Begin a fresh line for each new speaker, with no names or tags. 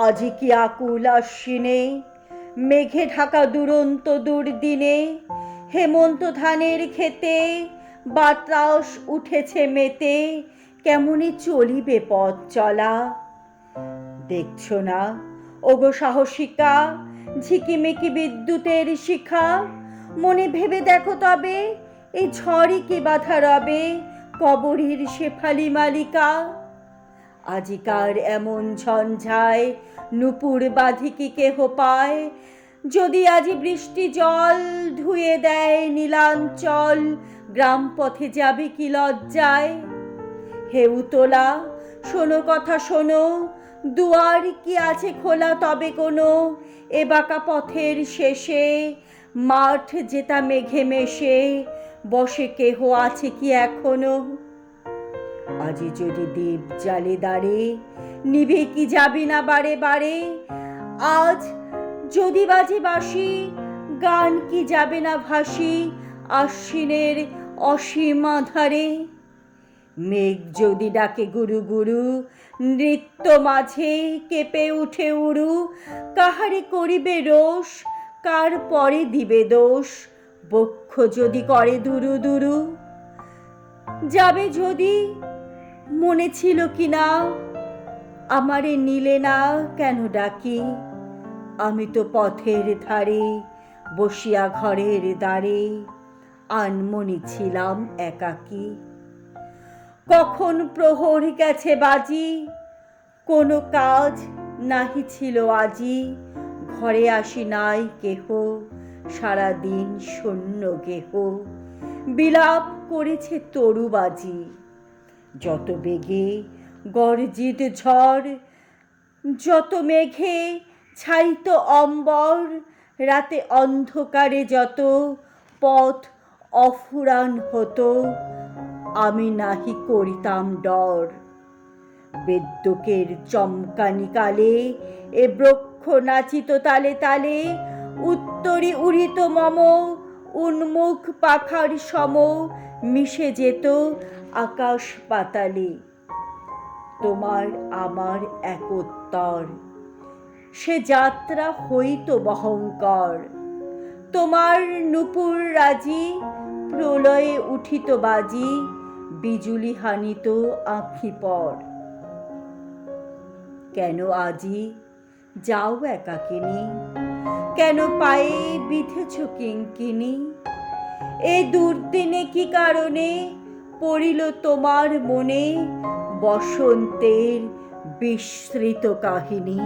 আজি কি আকুল আশ্বিনে, মেঘে ঢাকা দুরন্ত দুর্দিনে, হেমন্ত ধানের খেতে বাতাস উঠেছে মেতে, কেমনি চলিবে পথ চলা। দেখছো না ওগো সাহসিকা, ঝিকিমিকি বিদ্যুতের শিখা, মনে ভেবে দেখো তবে এই ঝড়ই কি বাধা রবে কবরীর শেফালি মালিকা। আজিকার এমন ঝঞ্ঝায় নুপুর বাঁধি কি কেহ পায়, যদি আজি বৃষ্টি জল ধুয়ে দেয় নীলাঞ্চল, গ্রাম পথে যাবে কি লজ্জায়। হে উতলা শোনো কথা শোনো, দুয়ার কি আছে খোলা তবে কোনো, এ বাঁকা পথের শেষে মাঠ যেতা মেঘে মেশে, বসে কেহ আছে কি এখনো। আজি যদি দীপ জালে দাঁড়ে, নিভে কি যাবি না বারে বারে। আজ যদি বাজে বাঁশি, গান কি যাবে না ভাসি আশ্বিনের অসীম আধারে। মেঘ যদি ডাকে গুরু গুরু, নৃত্য মাঝে কেঁপে উঠে উরু, কাহারে করিবে রোষ, কার পরে দিবে দোষ, বক্ষ যদি করে দুরু দুরু। যাবে যদি, মনে ছিল কি না, আমারে নিলে না কেন ডাকি। আমি তো পথের ধারে বসিয়া ঘরের দ্বারে, আনমনি ছিলাম একাকী। কখন প্রহর গেছে বাজি, কোনো কাজ নাহি ছিল আজি, ঘরে আসি নাই কেহ, সারাদিন শূন্য গেহ, বিলাপ করেছে তরুবাজি। যত বেগে গর্জিত ঝড়, যত মেঘে ছাইত অম্বর, রাতে অন্ধকারে যত পথ অফুরান হতো, আমি নাহি করিতাম ডর। বেদ্যকের চমকানি কালে এ বৃক্ষ নাচিত তালে তালে, উত্তরি উড়িত মম উন্মুখ পাখার সম, মিশে যেত আকাশ পাতালে। তোমার আমার একোত্তর, সে যাত্রা হইত বহঙ্কর। তোমার নূপুর রাজি, প্রলয়ে উঠিত বাজি, বিজুলি হানিত আঁখি পর। কেন আজি যাও একাকিনী, কেন পায়ে বিঁধেছ কিঙ্কিনী। এ দুর্দিনে কি কারণে পড়িল তোমার মনে বসন্তের বিস্মৃত কাহিনী।